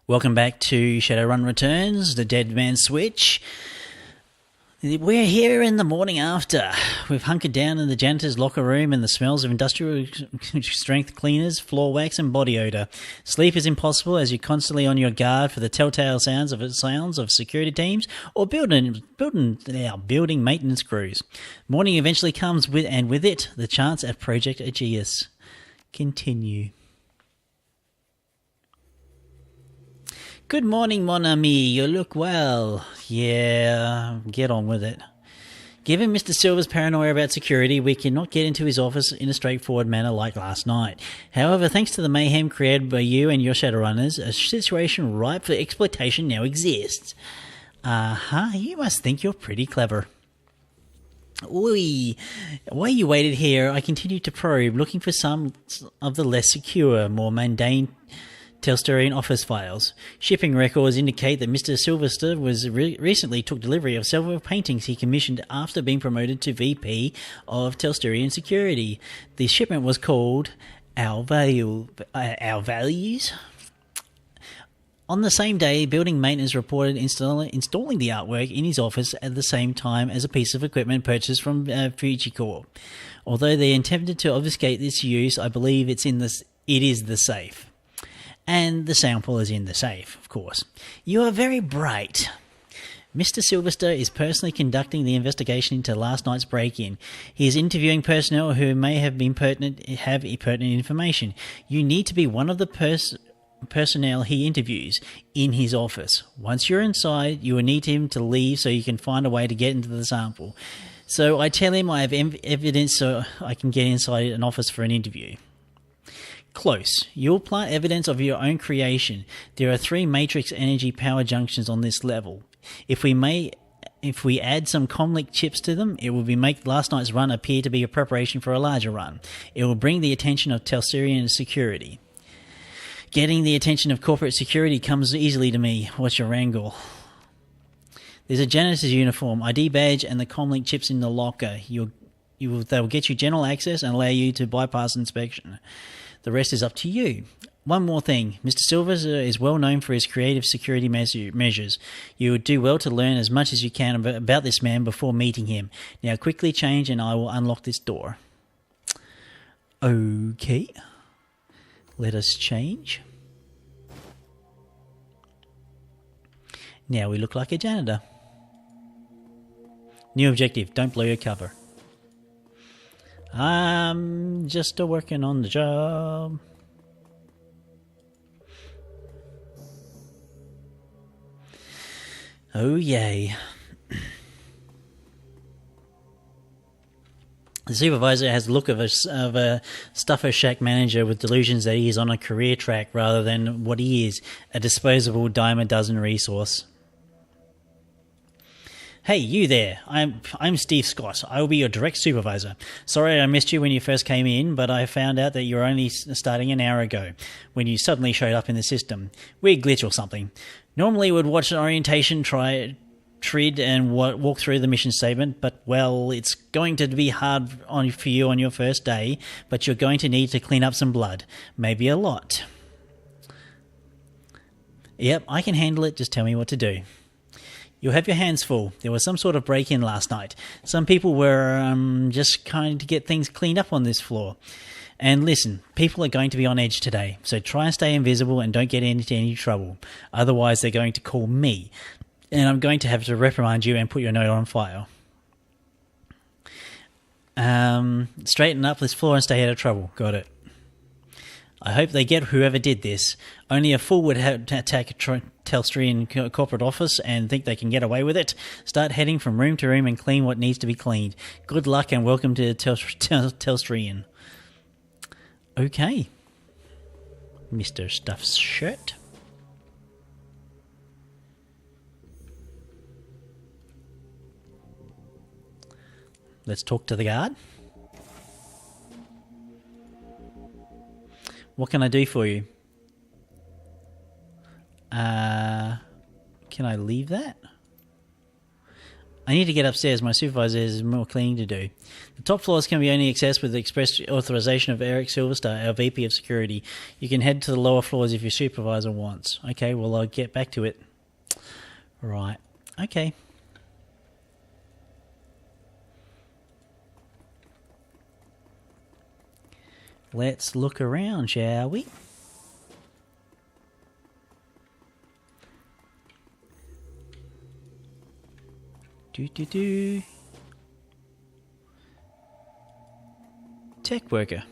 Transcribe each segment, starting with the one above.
Welcome back to Shadowrun Returns, the Dead Man Switch. We're here in the morning after. We've hunkered down in the janitor's locker room and the smells of industrial strength cleaners, floor wax and body odour. Sleep is impossible as you're constantly on your guard for the telltale sounds of security teams or building maintenance crews. Morning eventually comes with it the chance at Project Aegeus. Continue. Good morning, mon ami. You look well. Yeah, get on with it. Given Mr. Silver's paranoia about security, we cannot get into his office in a straightforward manner like last night. However, thanks to the mayhem created by you and your Shadowrunners, a situation ripe for exploitation now exists. You must think you're pretty clever. Oi, while you waited here, I continued to probe, looking for some of the less secure, more mundane Telsterian office files. Shipping records indicate that Mr. Silvester recently took delivery of several paintings he commissioned after being promoted to VP of Telsterian Security. The shipment was called Our Values. On the same day, building maintenance reported installing the artwork in his office at the same time as a piece of equipment purchased from Fujicorp. Although they intended to obfuscate this use, I believe it is the safe. And the sample is in the safe, of course. You are very bright. Mr. Silvester is personally conducting the investigation into last night's break-in. He is interviewing personnel who may have pertinent information. You need to be one of the personnel he interviews in his office. Once you're inside, you will need him to leave so you can find a way to get into the sample. So I tell him I have evidence so I can get inside an office for an interview. Close. You'll plant evidence of your own creation. There are 3 matrix energy power junctions on this level. If we add some comlink chips to them, it will make last night's run appear to be a preparation for a larger run. It will bring the attention of Telsterian security. Getting the attention of corporate security comes easily to me. What's your wrangle? There's a janitor's uniform, ID badge, and the comlink chips in the locker. They will get you general access and allow you to bypass inspection. The rest is up to you. One more thing. Mr. Silver is well known for his creative security measures. You would do well to learn as much as you can about this man before meeting him. Now quickly change and I will unlock this door. Okay. Let us change. Now we look like a janitor. New objective. Don't blow your cover. I'm just working on the job. Oh, yay. The supervisor has the look of a stuffer shack manager with delusions that he is on a career track rather than what he is, a disposable dime-a-dozen resource. Hey, you there. I'm Steve Scott. I will be your direct supervisor. Sorry I missed you when you first came in, but I found out that you were only starting an hour ago, when you suddenly showed up in the system. Weird glitch or something. Normally would watch an orientation, trid and walk through the mission statement, but, well, it's going to be hard for you on your first day, but you're going to need to clean up some blood. Maybe a lot. Yep, I can handle it. Just tell me what to do. You'll have your hands full. There was some sort of break-in last night. Some people were just trying to get things cleaned up on this floor. And listen, people are going to be on edge today, so try and stay invisible and don't get into any trouble. Otherwise, they're going to call me, and I'm going to have to reprimand you and put your note on file. Straighten up this floor and stay out of trouble. Got it. I hope they get whoever did this. Only a fool would attack a Telsterian corporate office and think they can get away with it. Start heading from room to room and clean what needs to be cleaned. Good luck and welcome to Telsterian. Okay. Mr. Stuff's shirt. Let's talk to the guard. What can I do for you? Can I leave that? I need to get upstairs. My supervisor has more cleaning to do. The top floors can be only accessed with the express authorization of Eric Silverstar, our VP of Security. You can head to the lower floors if your supervisor wants. Okay, well, I'll get back to it. Right. Okay. Let's look around, shall we? Tech worker.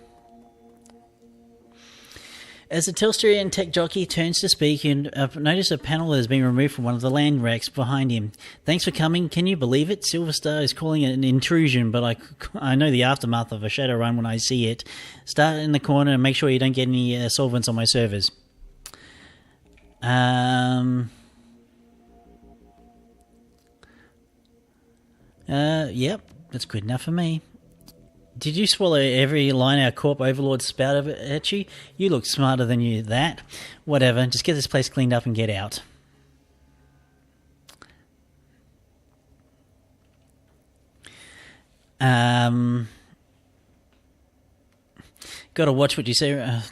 As the Telstrian tech jockey turns to speak, you notice a panel has been removed from one of the land racks behind him. Thanks for coming. Can you believe it? Silverstar is calling it an intrusion, but I know the aftermath of a Shadowrun when I see it. Start in the corner and make sure you don't get any solvents on my servers. Yep, that's good enough for me. Did you swallow every line our Corp Overlord spouted at you? You look smarter than you that. Whatever, just get this place cleaned up and get out. Gotta watch what you say.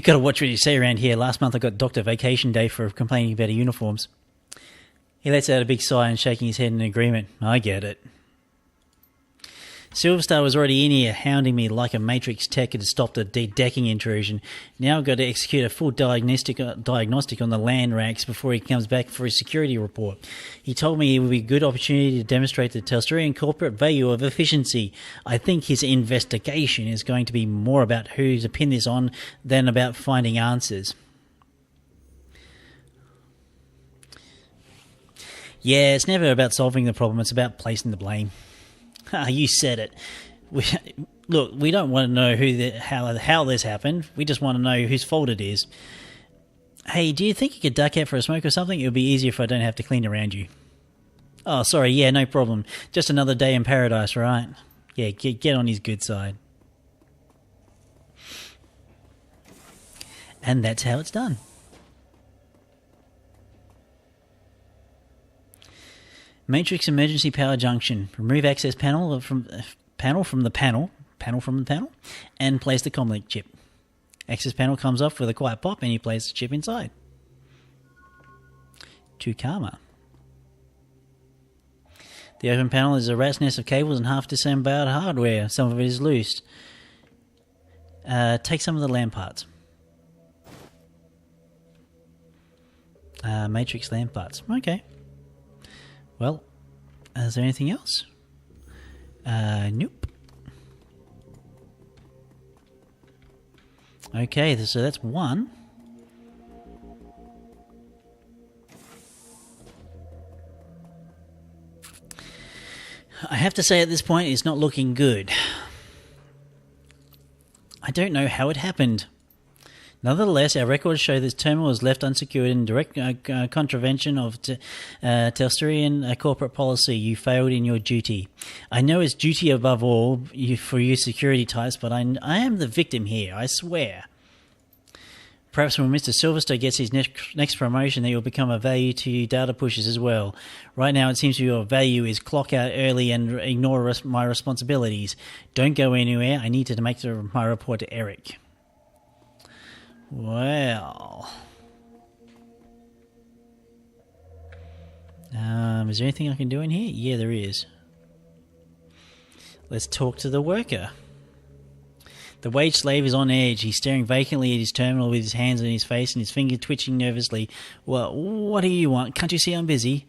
Gotta watch what you say around here. Last month I got Dr. Vacation Day for complaining about uniforms. He lets out a big sigh and shaking his head in agreement. I get it. Silverstar was already in here, hounding me like a Matrix tech had stopped a decking intrusion. Now I've got to execute a full diagnostic on the land racks before he comes back for his security report. He told me it would be a good opportunity to demonstrate the Telstrian corporate value of efficiency. I think his investigation is going to be more about who to pin this on than about finding answers. Yeah, it's never about solving the problem, it's about placing the blame. You said it. We don't want to know how this happened. We just want to know whose fault it is. Hey, do you think you could duck out for a smoke or something? It would be easier if I don't have to clean around you. Oh, sorry. Yeah, no problem. Just another day in paradise, right? Yeah, get on his good side. And that's how it's done. Matrix emergency power junction. Remove access panel from the panel, and place the comlink chip. Access panel comes off with a quiet pop, and you place the chip inside. To Karma. The open panel is a rat's nest of cables and half disemboweled hardware. Some of it is loose. Take some of the lamp parts. Matrix lamp parts. Okay. Well, is there anything else? Nope. Okay, so that's one. I have to say at this point it's not looking good. I don't know how it happened. Nonetheless, our records show this terminal was left unsecured in direct contravention of Telstrian corporate policy. You failed in your duty. I know it's duty above all for you security types, but I am the victim here, I swear. Perhaps when Mr. Silverstar gets his next promotion, he will become a value to you data pushers as well. Right now, it seems your value is clock out early and ignore my responsibilities. Don't go anywhere. I need to make my report to Eric. Well, is there anything I can do in here? Yeah, there is. Let's talk to the worker. The wage slave is on edge. He's staring vacantly at his terminal with his hands on his face and his finger twitching nervously. Well, what do you want? Can't you see I'm busy?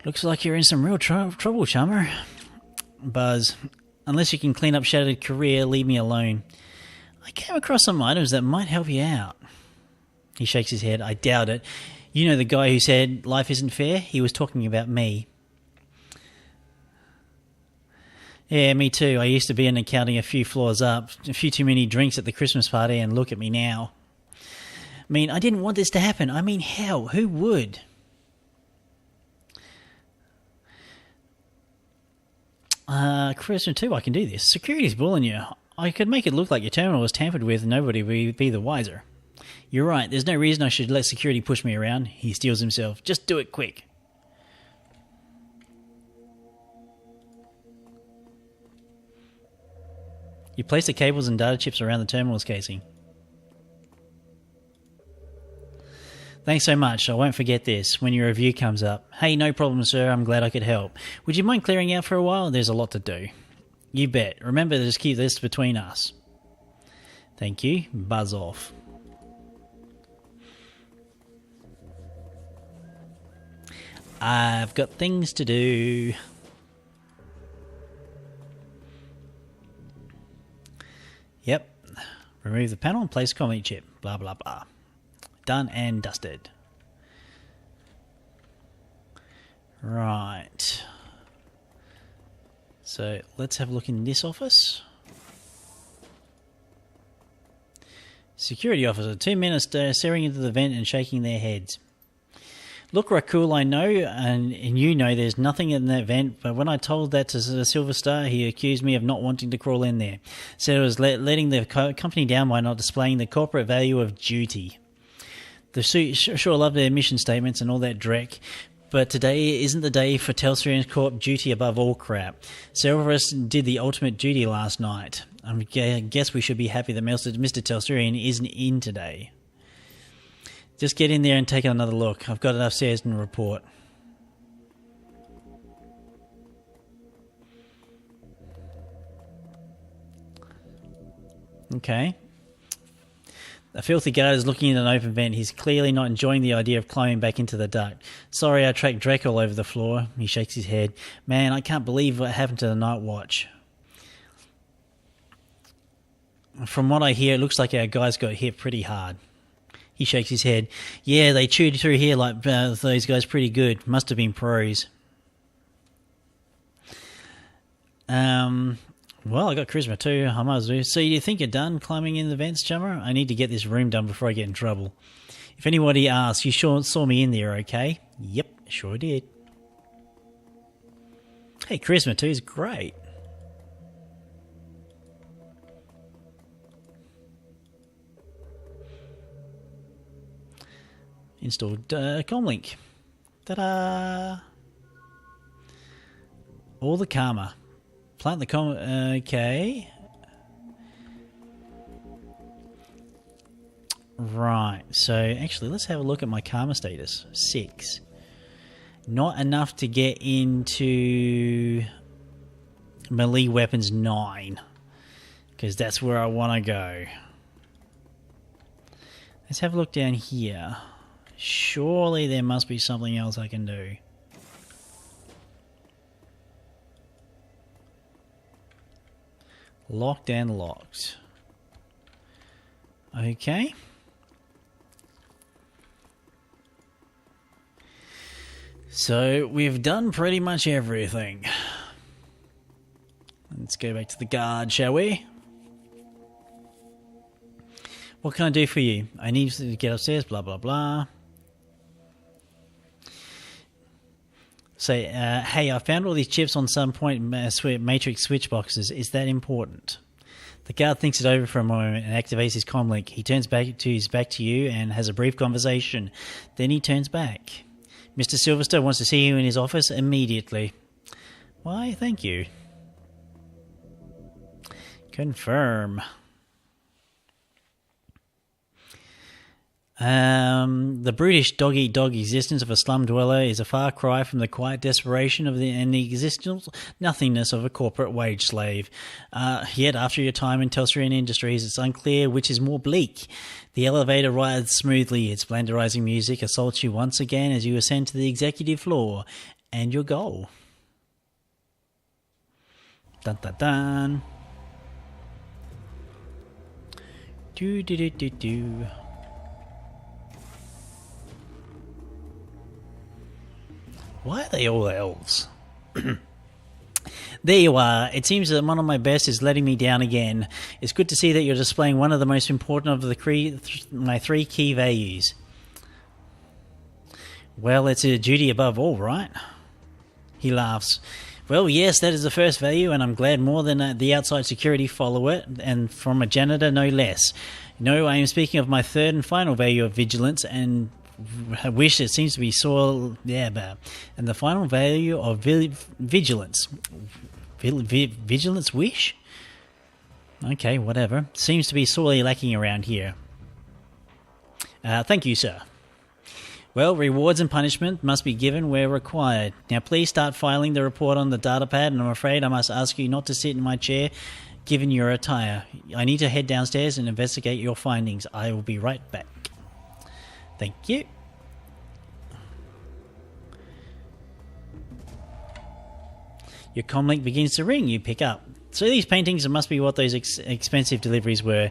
Looks like you're in some real trouble, chummer. Buzz, unless you can clean up shattered career, leave me alone. I came across some items that might help you out. He shakes his head. I doubt it. You know the guy who said life isn't fair? He was talking about me. Yeah, me too. I used to be in accounting a few floors up. A few too many drinks at the Christmas party, and look at me now. I mean, I didn't want this to happen. I mean, hell, who would? Christmas too, I can do this. Security's bullying you. I could make it look like your terminal was tampered with and nobody would be the wiser. You're right, there's no reason I should let security push me around. He steels himself. Just do it quick. You place the cables and data chips around the terminal's casing. Thanks so much. I won't forget this when your review comes up. Hey, no problem, sir. I'm glad I could help. Would you mind clearing out for a while? There's a lot to do. You bet. Remember to just keep this between us. Thank you. Buzz off. I've got things to do. Yep. Remove the panel and place common chip. Blah, blah, blah. Done and dusted. Right. So let's have a look in this office. Security officer. 2 minutes staring into the vent and shaking their heads. Look, Rakul, I know, and you know there's nothing in that vent, but when I told that to the Silver Star, he accused me of not wanting to crawl in there. Said it was letting the company down by not displaying the corporate value of duty. The suit sure love their mission statements and all that dreck, but today isn't the day for Telsarian Corp duty above all crap. Several of us did the ultimate duty last night. I guess we should be happy that Mr. Telsarian isn't in today. Just get in there and take another look. I've got it upstairs in the report. Okay. A filthy guard is looking in an open vent. He's clearly not enjoying the idea of climbing back into the duct. Sorry, I tracked Drek all over the floor. He shakes his head. Man, I can't believe what happened to the night watch. From what I hear, it looks like our guys got hit pretty hard. He shakes his head. Yeah, they chewed through here like those guys pretty good. Must have been pros. Well, I got charisma too. I might as well. So you think you're done climbing in the vents, chummer? I need to get this room done before I get in trouble. If anybody asks, you sure saw me in there, okay? Yep, sure did. Hey, charisma too is great. Installed comlink. Ta-da! All the karma. Plant the okay. Right, so actually let's have a look at my karma status. 6. Not enough to get into melee weapons 9. Because that's where I want to go. Let's have a look down here. Surely there must be something else I can do. Locked and locked. Okay. So we've done pretty much everything. Let's go back to the guard, shall we? What can I do for you? I need to get upstairs, blah, blah, blah. Say, hey, I found all these chips on some point matrix switch boxes. Is that important? The guard thinks it over for a moment and activates his comlink. He turns back to you and has a brief conversation. Then he turns back. Mr. Silverstone wants to see you in his office immediately. Why, thank you. Confirm. The brutish dog-eat-dog existence of a slum dweller is a far cry from the quiet desperation of the existential nothingness of a corporate wage slave. Yet, after your time in Telsarian Industries, it's unclear which is more bleak. The elevator rides smoothly, its blenderizing music assaults you once again as you ascend to the executive floor, and your goal. Dun dun dun. Do do do do do. Why are they all elves? There you are. It seems that one of my best is letting me down again. It's good to see that you're displaying one of the most important of my 3 key values. Well, it's a duty above all, right? He laughs. Well, yes, that is the first value, and I'm glad more than the outside security follow it, and from a janitor no less. No, I am speaking of my 3rd and final value of vigilance, and I wish it seems to be so and the final value of vigilance. Vigilance wish? Okay, whatever. Seems to be sorely lacking around here. Thank you, sir. Well, rewards and punishment must be given where required. Now, please start filing the report on the data pad, and I'm afraid I must ask you not to sit in my chair given your attire. I need to head downstairs and investigate your findings. I will be right back. Thank you. Your comlink begins to ring. You pick up. So these paintings must be what those expensive deliveries were.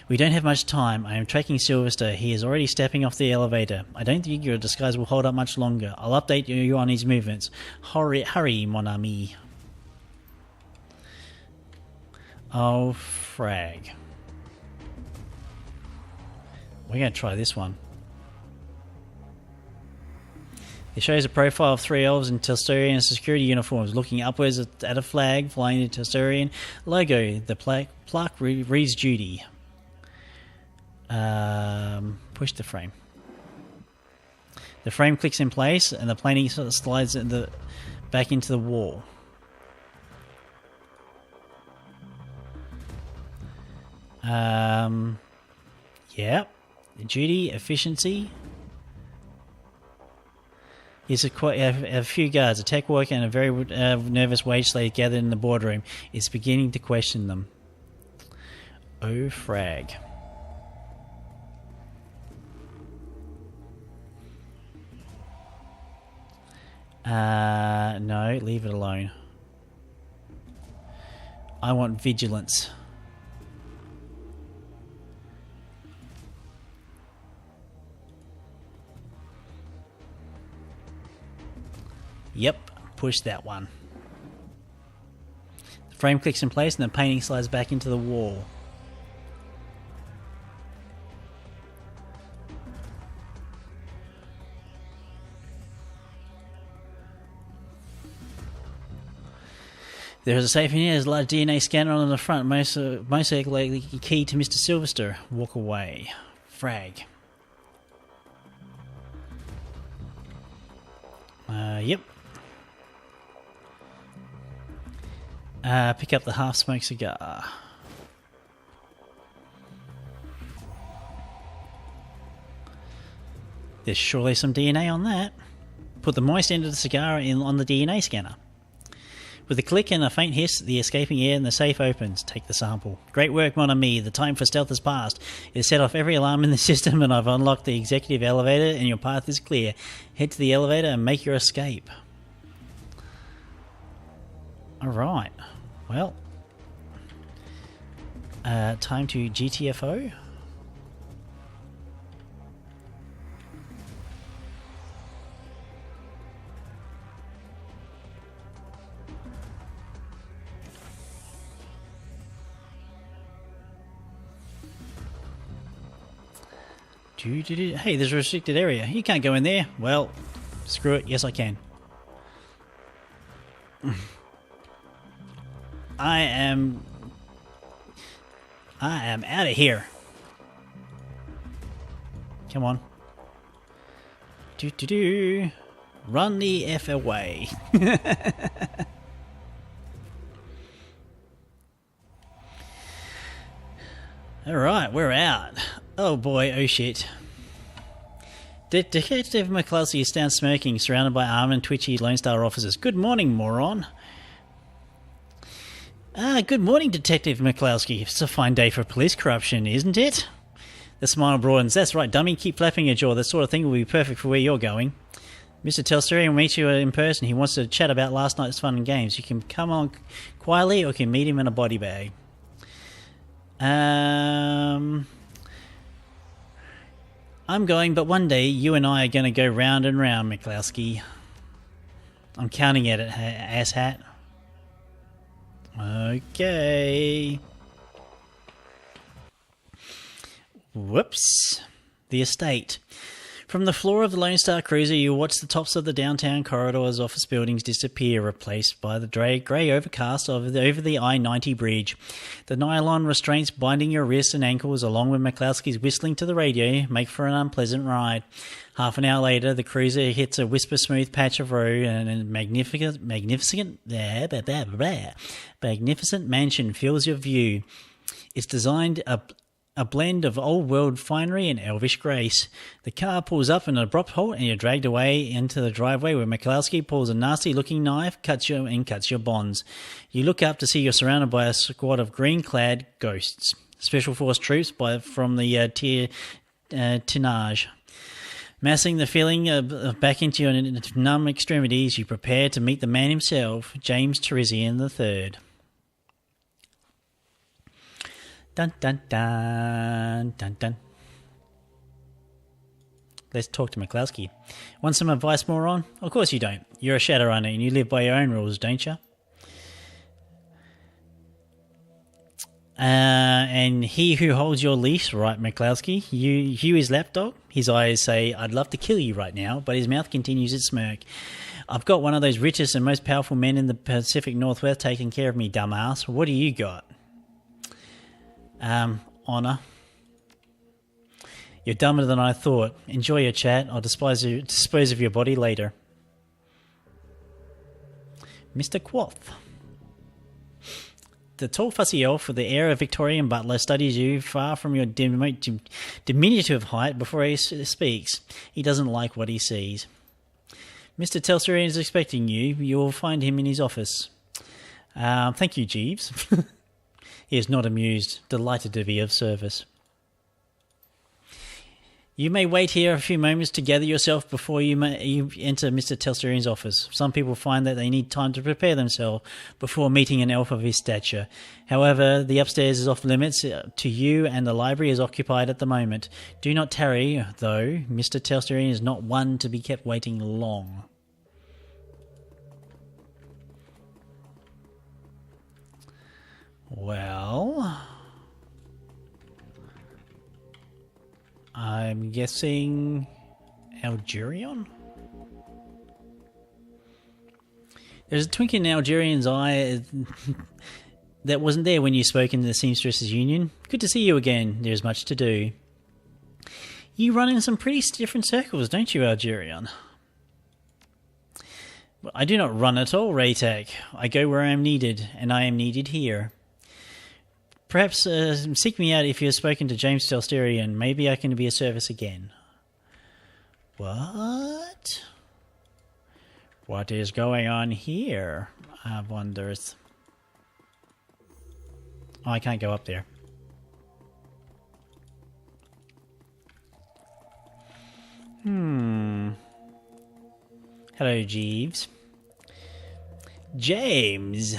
We don't have much time. I am tracking Sylvester. He is already stepping off the elevator. I don't think your disguise will hold up much longer. I'll update you on his movements. Hurry, mon ami. Oh, frag. We're going to try this one. It shows a profile of 3 elves in Telsterian security uniforms looking upwards at a flag flying the Telsterian logo. The plaque reads duty. Push the frame. The frame clicks in place and the painting slides back into the wall. Yeah. Duty, efficiency. Here's a few guards, a tech worker and a very nervous wage slave gathered in the boardroom. It's beginning to question them. Oh, frag. No, leave it alone. I want vigilance. Yep, push that one. The frame clicks in place and the painting slides back into the wall. There is a safe in here. There's a large DNA scanner on the front, most likely key to Mr. Sylvester. Walk away. Frag. Yep. Pick up the half-smoked cigar. There's surely some DNA on that. Put the moist end of the cigar on the DNA scanner. With a click and a faint hiss, the escaping air in the safe opens. Take the sample. Great work, mon ami. The time for stealth has passed. It has set off every alarm in the system and I've unlocked the executive elevator and your path is clear. Head to the elevator and make your escape. Alright. Well. Time to GTFO. Hey, there's a restricted area. You can't go in there. Well, screw it. Yes, I can. I am out of here. Come on. Run the F away. Alright, we're out. Oh boy, oh shit. Detective McCluskey is down smoking, surrounded by armed and twitchy Lone Star officers. Good morning, moron. Good morning, Detective McCluskey. It's a fine day for police corruption, isn't it? The smile broadens. That's right, dummy. Keep flapping your jaw. That sort of thing will be perfect for where you're going. Mr. Telsterian will meet you in person. He wants to chat about last night's fun and games. You can come on quietly or you can meet him in a body bag. I'm going, but one day you and I are going to go round and round, McCluskey. I'm counting at it, asshat. Okay. Whoops. The estate. From the floor of the Lone Star Cruiser, you watch the tops of the downtown corridors office buildings disappear, replaced by the grey overcast over the I-90 bridge. The nylon restraints binding your wrists and ankles, along with McCluskey's whistling to the radio, make for an unpleasant ride. Half an hour later, the cruiser hits a whisper-smooth patch of road, and a magnificent mansion fills your view. It's designed a blend of old-world finery and elvish grace. The car pulls up in an abrupt halt, and you're dragged away into the driveway where Mikulski pulls a nasty-looking knife, cuts your bonds. You look up to see you're surrounded by a squad of green-clad ghosts, special force troops from the Tinage. Massing the feeling back into your numb extremities, you prepare to meet the man himself, James Teresian III. Dun, dun, dun, dun, dun. Let's talk to Mikulski. Want some advice, moron? Of course you don't. You're a Shadowrunner and you live by your own rules, don't you? And he who holds your leash, right, Mikulski? You his lapdog? His eyes say, I'd love to kill you right now, but his mouth continues its smirk. I've got one of those richest and most powerful men in the Pacific Northwest taking care of me, dumbass. What do you got? Honor. You're dumber than I thought. Enjoy your chat. I'll dispose of your body later. Mr. Quoth. The tall fussy elf with the air of Victorian butler studies you far from your diminutive height before he speaks. He doesn't like what he sees. Mr. Telserian is expecting you. You will find him in his office. Thank you, Jeeves. He is not amused, delighted to be of service. You may wait here a few moments to gather yourself before you enter Mr. Telserian's office. Some people find that they need time to prepare themselves before meeting an elf of his stature. However, the upstairs is off limits to you and the library is occupied at the moment. Do not tarry, though. Mr. Telserian is not one to be kept waiting long. Well, I'm guessing Algerion? There's a twink in Algerion's eye that wasn't there when you spoke in the Seamstresses Union. Good to see you again. There's much to do. You run in some pretty different circles, don't you, Algerion? I do not run at all, Raetac. I go where I am needed, and I am needed here. Perhaps seek me out if you have spoken to James Telserian. Maybe I can be of service again. What? What is going on here? I wonder. Oh, I can't go up there. Hello, Jeeves. James.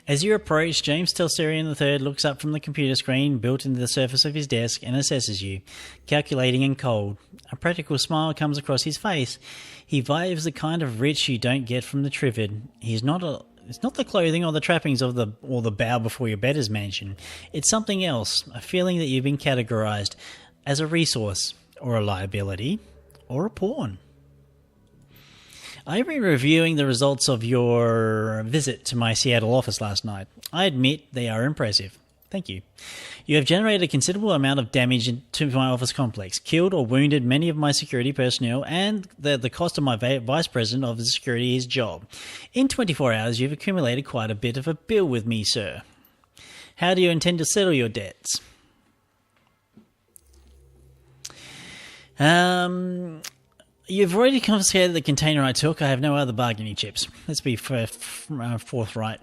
As you approach, James Telserian III looks up from the computer screen built into the surface of his desk and assesses you, calculating and cold. A practical smile comes across his face. He vibes the kind of rich you don't get from the Trivid. It's not the clothing or the trappings of the bow before your betters mansion. It's something else, a feeling that you've been categorized as a resource, or a liability, or a pawn. I've been reviewing the results of your visit to my Seattle office last night. I admit they are impressive. Thank you. You have generated a considerable amount of damage to my office complex, killed or wounded many of my security personnel, and the cost of my vice president of the security his job. In 24 hours, you've accumulated quite a bit of a bill with me, sir. How do you intend to settle your debts? You've already confiscated the container I took. I have no other bargaining chips. Let's be forthright.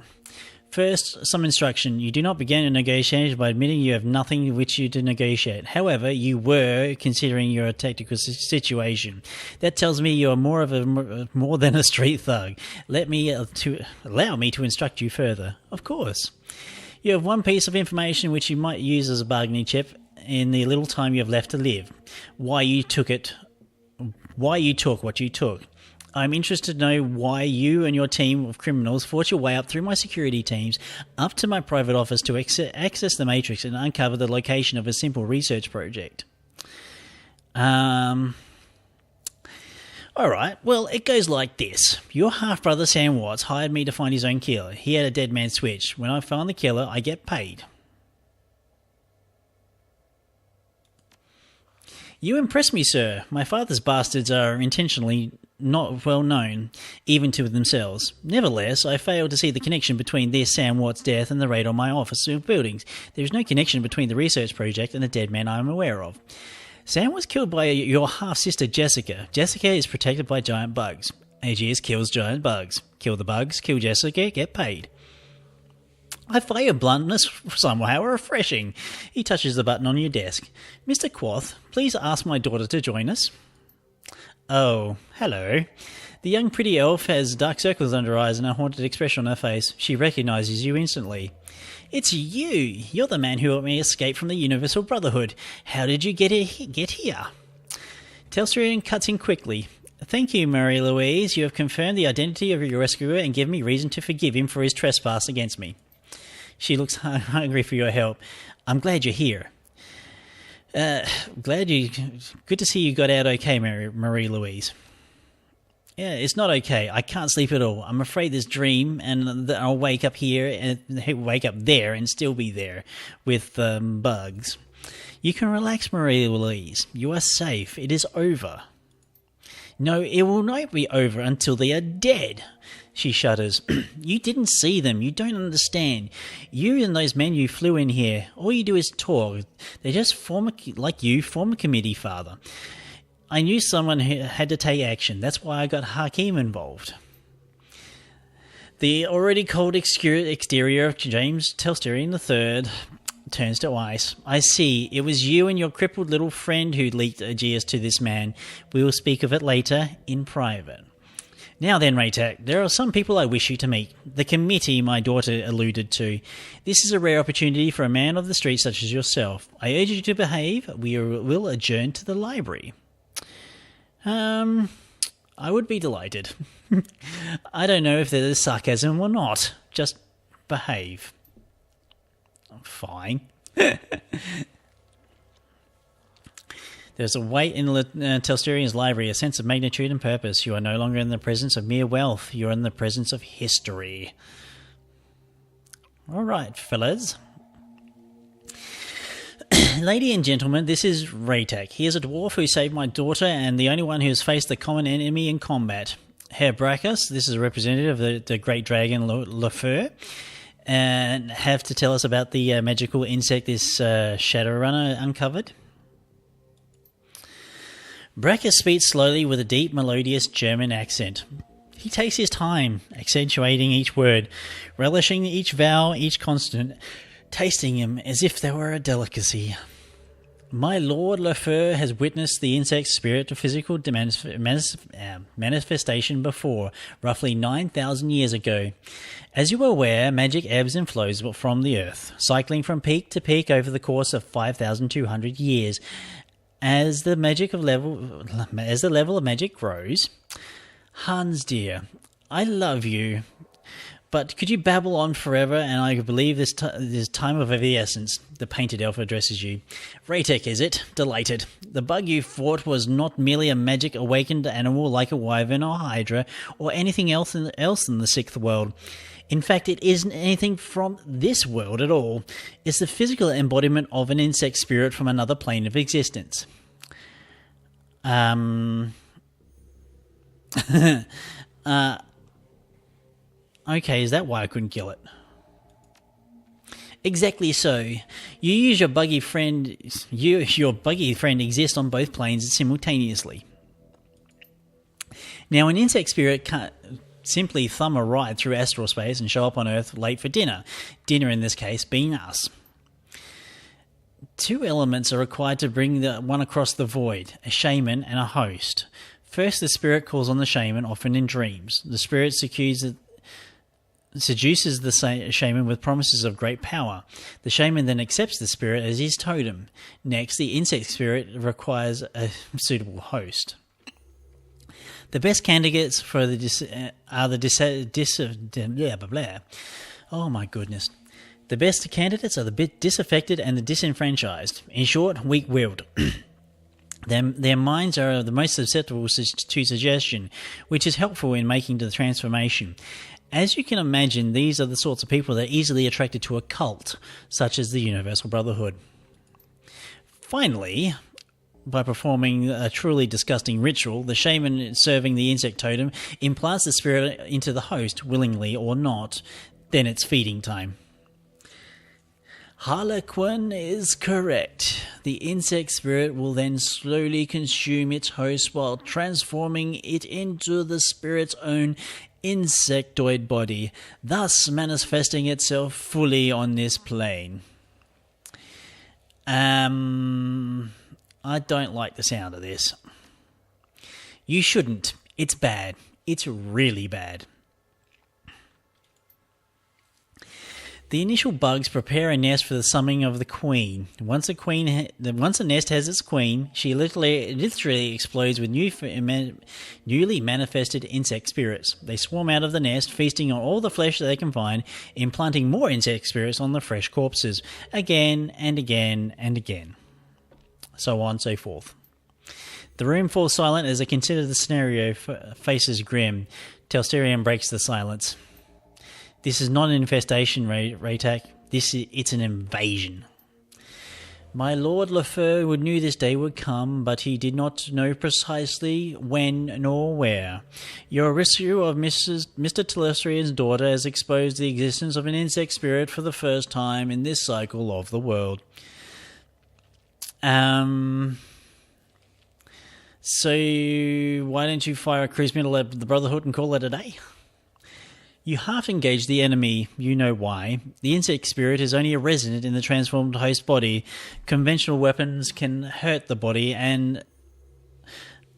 First, some instruction. You do not begin a negotiation by admitting you have nothing which you to negotiate. However, you were considering your tactical situation. That tells me you are more than a street thug. Allow me to instruct you further. Of course. You have one piece of information which you might use as a bargaining chip in the little time you have left to live. Why you took what you took. I'm interested to know why you and your team of criminals fought your way up through my security teams, up to my private office to access the Matrix and uncover the location of a simple research project. Alright, well, it goes like this. Your half-brother Sam Watts hired me to find his own killer. He had a dead man switch. When I find the killer, I get paid. You impress me, sir. My father's bastards are intentionally not well known, even to themselves. Nevertheless, I fail to see the connection between this Sam Watt's death and the raid on my office buildings. There is no connection between the research project and the dead man I am aware of. Sam was killed by your half-sister Jessica. Jessica is protected by giant bugs. Aegeus kills giant bugs. Kill the bugs, kill Jessica, get paid. I find your bluntness somehow refreshing. He touches the button on your desk. Mr. Quoth, please ask my daughter to join us. Oh, hello. The young pretty elf has dark circles under her eyes and a haunted expression on her face. She recognises you instantly. It's you! You're the man who helped me escape from the Universal Brotherhood. How did you get here? Telstrian cuts in quickly. Thank you, Marie-Louise. You have confirmed the identity of your rescuer and given me reason to forgive him for his trespass against me. She looks hungry for your help. I'm glad you're here. Good to see you got out okay, Marie-Louise. Yeah, it's not okay. I can't sleep at all. I'm afraid this dream, and I'll wake up here and wake up there and still be there with bugs. You can relax, Marie-Louise. You are safe. It is over. No, it will not be over until they are dead. She shudders. You didn't see them. You don't understand. You and those men you flew in here, all you do is talk. They just form a committee, Father. I knew someone had to take action. That's why I got Hakim involved. The already cold exterior of James Telstrian III turns to ice. I see. It was you and your crippled little friend who leaked Aegeus to this man. We will speak of it later in private. Now then, Raetac, there are some people I wish you to meet. The committee my daughter alluded to. This is a rare opportunity for a man of the street such as yourself. I urge you to behave. We will adjourn to the library. I would be delighted. I don't know if there's sarcasm or not. Just behave. Fine. There's a weight in Telstrian's library, a sense of magnitude and purpose. You are no longer in the presence of mere wealth. You are in the presence of history. All right, fellas. Lady and gentlemen, this is Raetac. He is a dwarf who saved my daughter and the only one who has faced the common enemy in combat. Herr Brackus, this is a representative of the great dragon Lefeur, and have to tell us about the magical insect this Shadowrunner uncovered. Brackus speaks slowly with a deep, melodious German accent. He takes his time, accentuating each word, relishing each vowel, each consonant, tasting him as if they were a delicacy. My Lord Lefeur has witnessed the insect's spirit to physical manifestation before, roughly 9,000 years ago. As you are aware, magic ebbs and flows from the earth, cycling from peak to peak over the course of 5,200 years. As the level of magic grows, Hans dear, I love you. But could you babble on forever, and I believe this time of the essence. The painted elf addresses you. Raetac, is it? Delighted. The bug you fought was not merely a magic awakened animal like a wyvern or hydra, or anything else in the sixth world. In fact, it isn't anything from this world at all. It's the physical embodiment of an insect spirit from another plane of existence. Okay, is that why I couldn't kill it? Exactly so. You use your buggy friend. Your buggy friend exists on both planes simultaneously. Now, an insect spirit can't simply thumb a ride through astral space and show up on Earth late for dinner. Dinner, in this case, being us. Two elements are required to bring the one across the void: a shaman and a host. First, the spirit calls on the shaman, often in dreams. The spirit seduces the shaman with promises of great power. The shaman then accepts the spirit as his totem. Next, the insect spirit requires a suitable host. The best candidates for the Oh my goodness. The best candidates are the disaffected and the disenfranchised. In short, weak-willed. Their minds are the most susceptible to suggestion, which is helpful in making the transformation. As you can imagine, these are the sorts of people that are easily attracted to a cult, such as the Universal Brotherhood. Finally, By performing a truly disgusting ritual, the shaman serving the insect totem implants the spirit into the host, willingly or not. Then it's feeding time. Harlequin is correct. The insect spirit will then slowly consume its host while transforming it into the spirit's own insectoid body, thus manifesting itself fully on this plane. I don't like the sound of this. You shouldn't. It's bad. It's really bad. The initial bugs prepare a nest for the summoning of the queen. Once a nest has its queen, she literally explodes with newly manifested insect spirits. They swarm out of the nest, feasting on all the flesh that they can find, implanting more insect spirits on the fresh corpses, again and again and again. So on and so forth. The room falls silent as they consider the scenario faces grim. Telsterian breaks the silence. This is not an infestation, Raetac. It's an invasion. My Lord Lefeu knew this day would come, but he did not know precisely when nor where. Your rescue of Mr. Telsterian's daughter has exposed the existence of an insect spirit for the first time in this cycle of the world. So why don't you fire a cruise missile at the Brotherhood and call it a day? You half engage the enemy, you know why. The insect spirit is only a resident in the transformed host body. Conventional weapons can hurt the body and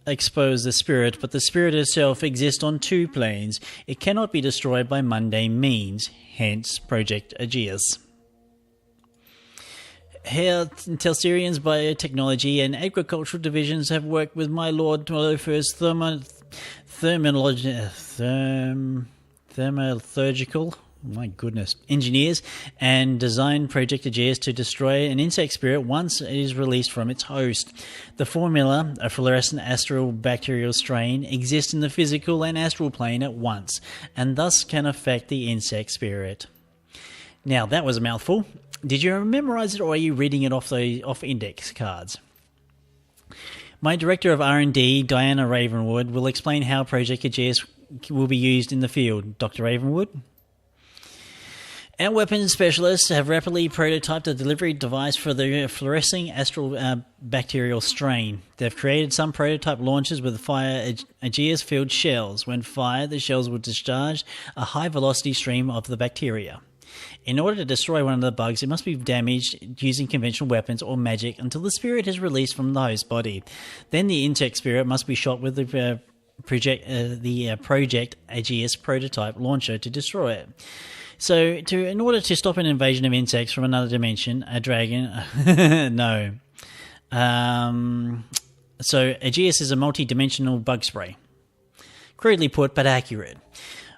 expose the spirit, but the spirit itself exists on two planes. It cannot be destroyed by mundane means, hence Project Aegeus. Here, Telsterian's biotechnology and agricultural divisions have worked with my Lord Lefeu's thermalurgical engineers and designed Project Aegeus to destroy an insect spirit once it is released from its host. The formula, a fluorescent astral bacterial strain, exists in the physical and astral plane at once, and thus can affect the insect spirit. Now, that was a mouthful. Did you memorize it, or are you reading it off index cards? My director of R&D, Diana Ravenwood, will explain how Project Aegeus will be used in the field. Dr. Ravenwood? Our weapons specialists have rapidly prototyped a delivery device for the fluorescing astral bacterial strain. They've created some prototype launchers with fire Aegeus-filled shells. When fired, the shells will discharge a high-velocity stream of the bacteria. In order to destroy one of the bugs, it must be damaged using conventional weapons or magic until the spirit is released from the host body. Then the insect spirit must be shot with the Project Aegeus prototype launcher to destroy it. So, in order to stop an invasion of insects from another dimension, a dragon... no. So, Aegeus is a multi-dimensional bug spray. Crudely put, but accurate.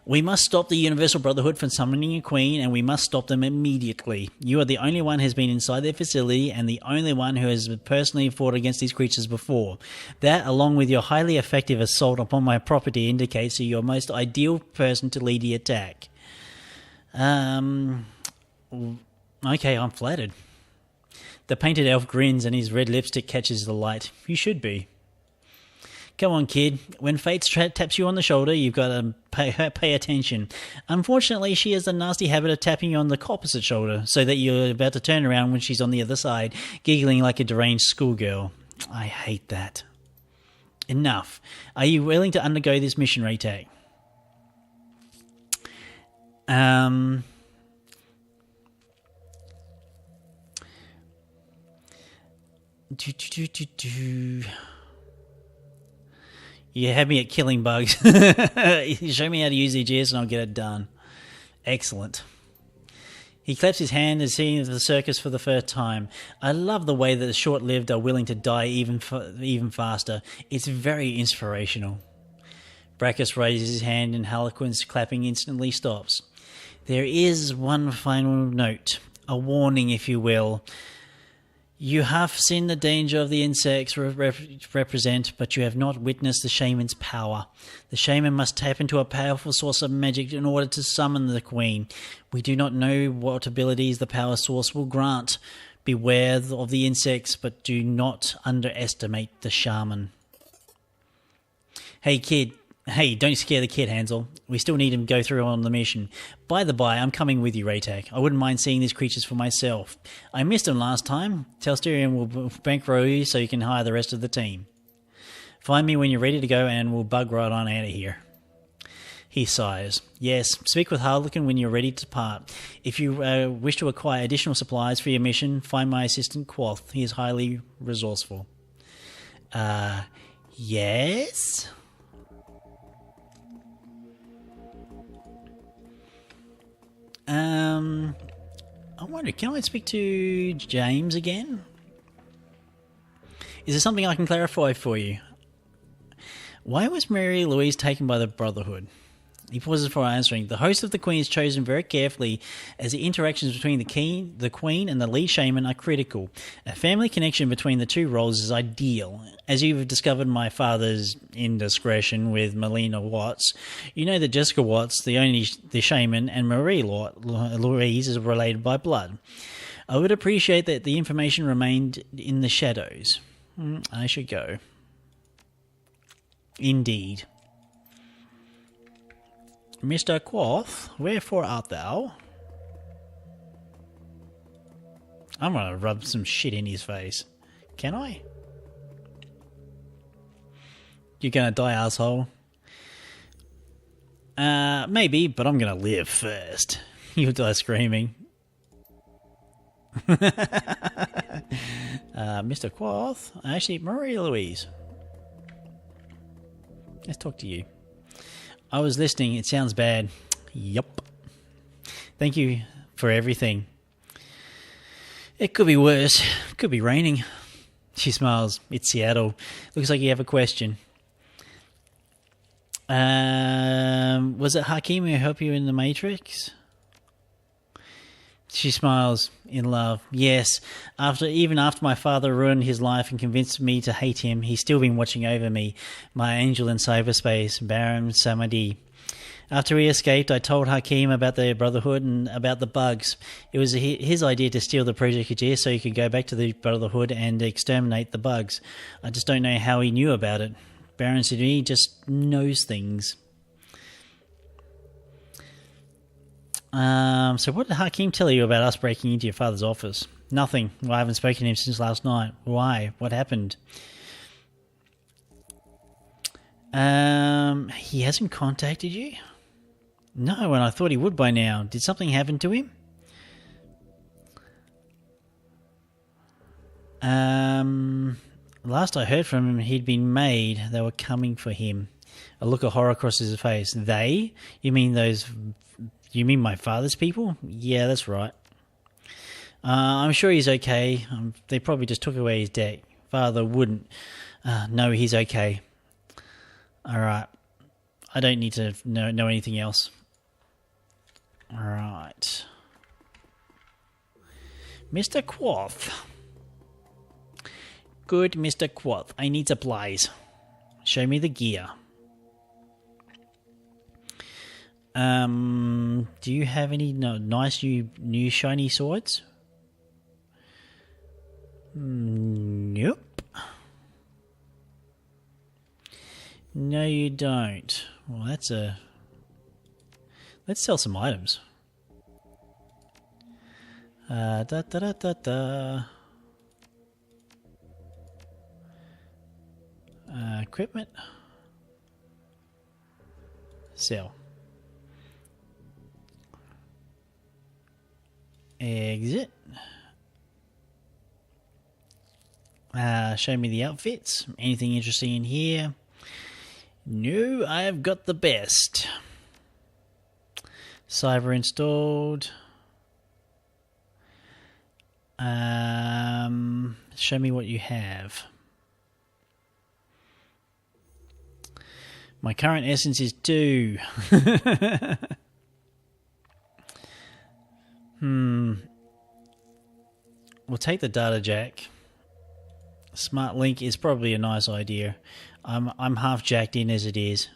We must stop the Universal Brotherhood from summoning a queen, and we must stop them immediately. You are the only one who has been inside their facility, and the only one who has personally fought against these creatures before. That, along with your highly effective assault upon my property, indicates that you're the most ideal person to lead the attack. Okay, I'm flattered. The painted elf grins, and his red lipstick catches the light. You should be. Come on, kid. When fate taps you on the shoulder, you've got to pay attention. Unfortunately, she has the nasty habit of tapping you on the opposite shoulder, so that you're about to turn around when she's on the other side, giggling like a deranged schoolgirl. I hate that. Enough. Are you willing to undergo this mission, Raetac? You had me at killing bugs. Show me how to use the Aegeus and I'll get it done. Excellent. He claps his hand as seeing the circus for the first time. I love the way that the short-lived are willing to die even faster. It's very inspirational. Brachus raises his hand and Harlequin's clapping instantly stops. There is one final note, a warning, if you will. You have seen the danger of the insects represent, but you have not witnessed the shaman's power. The shaman must tap into a powerful source of magic in order to summon the queen. We do not know what abilities the power source will grant. Beware of the insects, but do not underestimate the shaman. Hey, kid. Hey, don't scare the kid, Hansel. We still need him to go through on the mission. By the by, I'm coming with you, Raetac. I wouldn't mind seeing these creatures for myself. I missed them last time. Telstarian will bankroll you so you can hire the rest of the team. Find me when you're ready to go and we'll bug right on out of here. He sighs. Yes, speak with Harlequin when you're ready to depart. If you wish to acquire additional supplies for your mission, find my assistant Quoth. He is highly resourceful. Yes? I wonder, can I speak to James again? Is there something I can clarify for you? Why was Mary Louise taken by the Brotherhood? He pauses before answering. The host of the Queen is chosen very carefully as the interactions between the Queen and the lead shaman are critical. A family connection between the two roles is ideal. As you've discovered my father's indiscretion with Melina Watts, you know that Jessica Watts, the shaman, and Marie Louise is related by blood. I would appreciate that the information remained in the shadows. I should go. Indeed. Mr. Quoth, wherefore art thou? I'm going to rub some shit in his face. Can I? You're going to die, asshole. Maybe, but I'm going to live first. You'll die screaming. Mr. Quoth, actually, Marie Louise. Let's talk to you. I was listening. It sounds bad. Yup. Thank you for everything. It could be worse. It could be raining. She smiles. It's Seattle. Looks like you have a question. Was it Hakim who helped you in the Matrix? She smiles in love. Yes. Even after my father ruined his life and convinced me to hate him, he's still been watching over me, my angel in cyberspace, Baron Samadi. After he escaped, I told Hakim about the Brotherhood and about the bugs. It was his idea to steal the Project Ajir so he could go back to the Brotherhood and exterminate the bugs. I just don't know how he knew about it. Baron Samadi just knows things. So what did Hakim tell you about us breaking into your father's office? Nothing. Well, I haven't spoken to him since last night. Why? What happened? He hasn't contacted you? No, and I thought he would by now. Did something happen to him? Last I heard from him, he'd been made. They were coming for him. A look of horror crosses his face. They? You mean those... You mean my father's people? Yeah, that's right. I'm sure he's okay. They probably just took away his deck. Father wouldn't. No, he's okay. All right. I don't need to know anything else. All right. Mr. Quoth. Good, Mr. Quoth. I need supplies. Show me the gear. Do you have any nice new shiny swords? Nope. No, you don't. Well, that's a... Let's sell some items. Equipment. Sell. Exit. Show me the outfits. Anything interesting in here? No, I've got the best. Cyber installed. Show me what you have. My current essence is 2. We'll take the data jack. Smart link is probably a nice idea. I'm half jacked in as it is.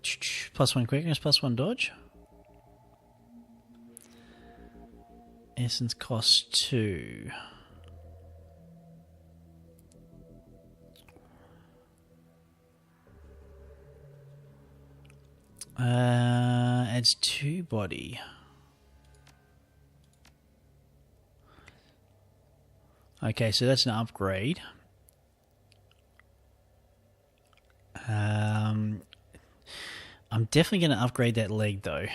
+1 quickness, +1 dodge. Essence costs 2. Adds 2 body. Okay, so that's an upgrade. I'm definitely going to upgrade that leg though.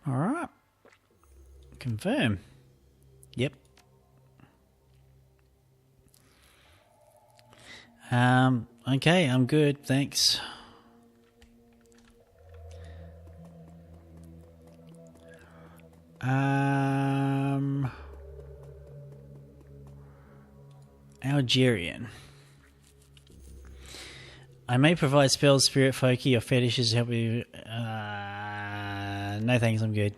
All right. Confirm. Yep. Okay, I'm good, thanks. Algerian. I may provide spells, spirit, folky, or fetishes to help you. No thanks, I'm good.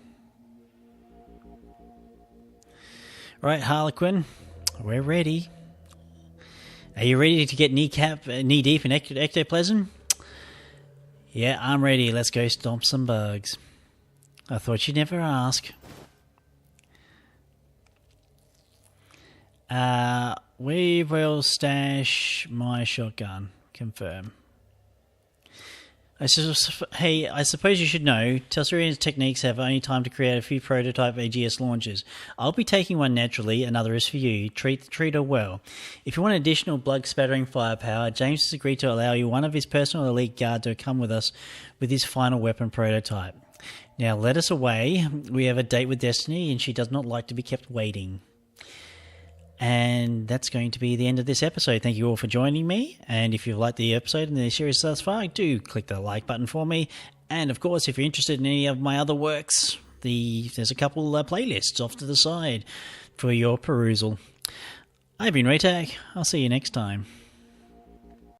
Right, Harlequin, we're ready. Are you ready to get knee deep in ectoplasm? Yeah, I'm ready. Let's go stomp some bugs. I thought you'd never ask. We will stash my shotgun. Confirm. I suppose you should know, Telsurian's techniques have only time to create a few prototype AGS launches. I'll be taking one naturally, another is for you. Treat her well. If you want additional blood-spattering firepower, James has agreed to allow you one of his personal elite guard to come with us with his final weapon prototype. Now let us away. We have a date with Destiny, and she does not like to be kept waiting. And that's going to be the end of this episode. Thank you all for joining me. And if you've liked the episode and the series thus far, do click the like button for me. And of course, if you're interested in any of my other works, there's a couple playlists off to the side for your perusal. I've been Raetac. I'll see you next time.